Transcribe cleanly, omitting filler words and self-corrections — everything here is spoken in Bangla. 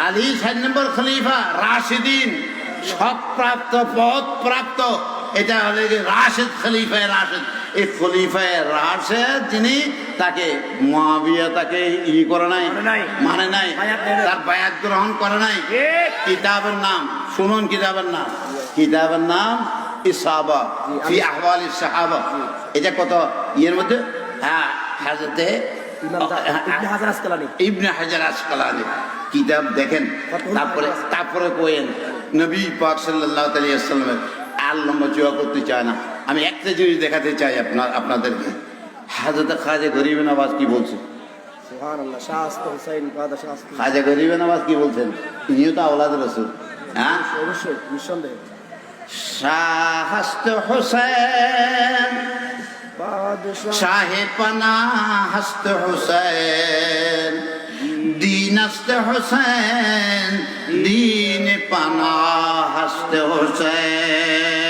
আলী 4 নম্বর খলিফা রাশিদিন, সৎপ্রাপ্ত পদ প্রাপ্ত, এটা হলে রাশেদ, খলিফায়ে রাশেদ। এই খলিফায়ে রাশেদ যিনি, তাকে মুয়াবিয়া তাকে করে নাই, মানে নাই, তার বায়াত গ্রহণ করে নাই। কিতাবের নাম শুনুন, কিতাবের নাম ইসাবা ফি আহওয়ালিস সাহাবা। এটা কত ইয়ের মধ্যে, হ্যাঁ, হাজরতে ইবনে হাজার আসকালানি কিতাব দেখেন। তারপরে কোয়েন নবী পাক সাল্লাল্লাহু আলাইহি ওয়াসাল্লামের আর লম্বা চুয়া করতে চায় না। আমি একটা জিনিস দেখাতে চাই আপনাদেরকে। হাজরত খাজা গরিব নওয়াজ কি বলছে? খাজা গরিব নওয়াজ কি বলছেন? ইনিও তো আওলাদ রাসূল। হ্যাঁ, অবশ্যই, নিঃসন্দেহে। শাহস্ত হুসেন, শাহে পানা হস্ত হুসেন, দীনস্ত হুসেন, দীন পানা হস্ত হুসেন।